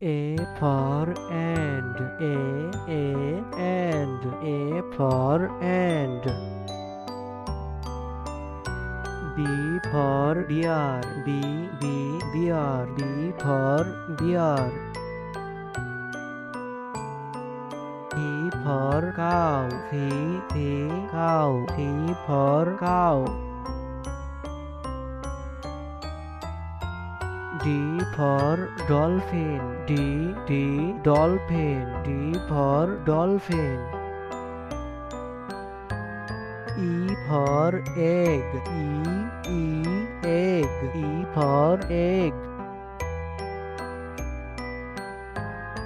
A for and, and, A for and. B for beer, beer, B for beer. C for cow, cow, C for cow. D for dolphin, dolphin, D for dolphin. E for egg, egg, E for egg.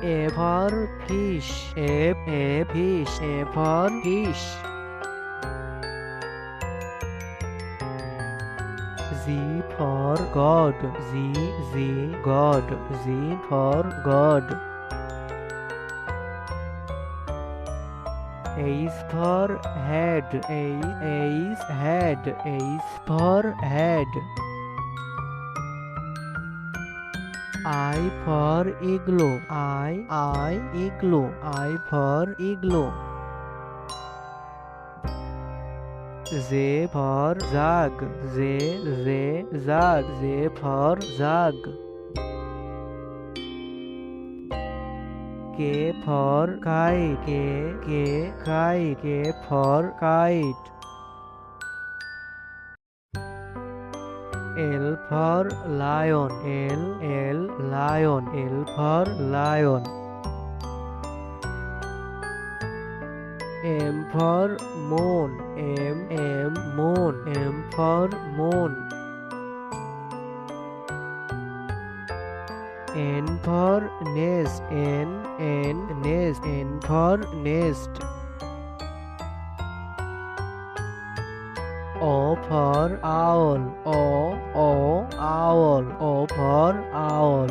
A for fish, fish, A for fish. Z for God, God, Z for God. H for head, head, H for head. I for igloo, igloo, I for igloo. Z for zag, zag, Z for zag. K for kite, kite, K for kite. L for lion, lion, L for lion. M for moon, moon, M for moon. N for nest, nest, N for nest. O for owl, owl, O for owl.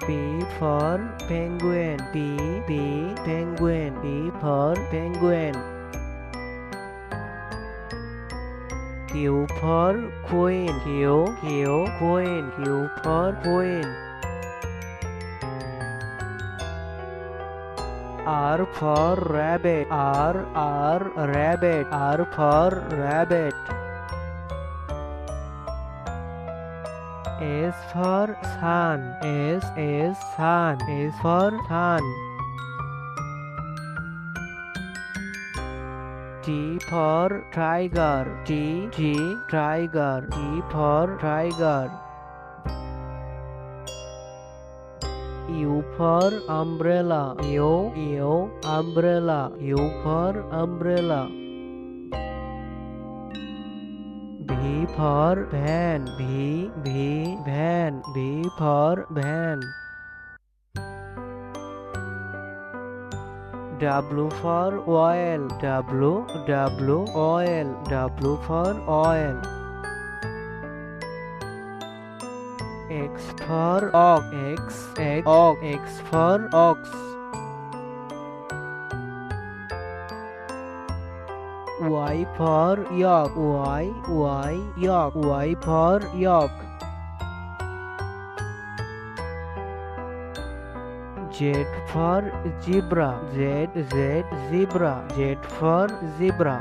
P for penguin, penguin, P for penguin. Q for queen, queen, Q for queen. R for rabbit, rabbit, R for rabbit. S for sun, sun, S for sun. T for tiger, tiger, T for tiger. U for umbrella, umbrella, U for umbrella. V for van, van, V for van. W for oil, oil, W for oil. X for ox, X for ox. Y for yak, yak, Y for yak. Z for zebra, zebra, Z for zebra.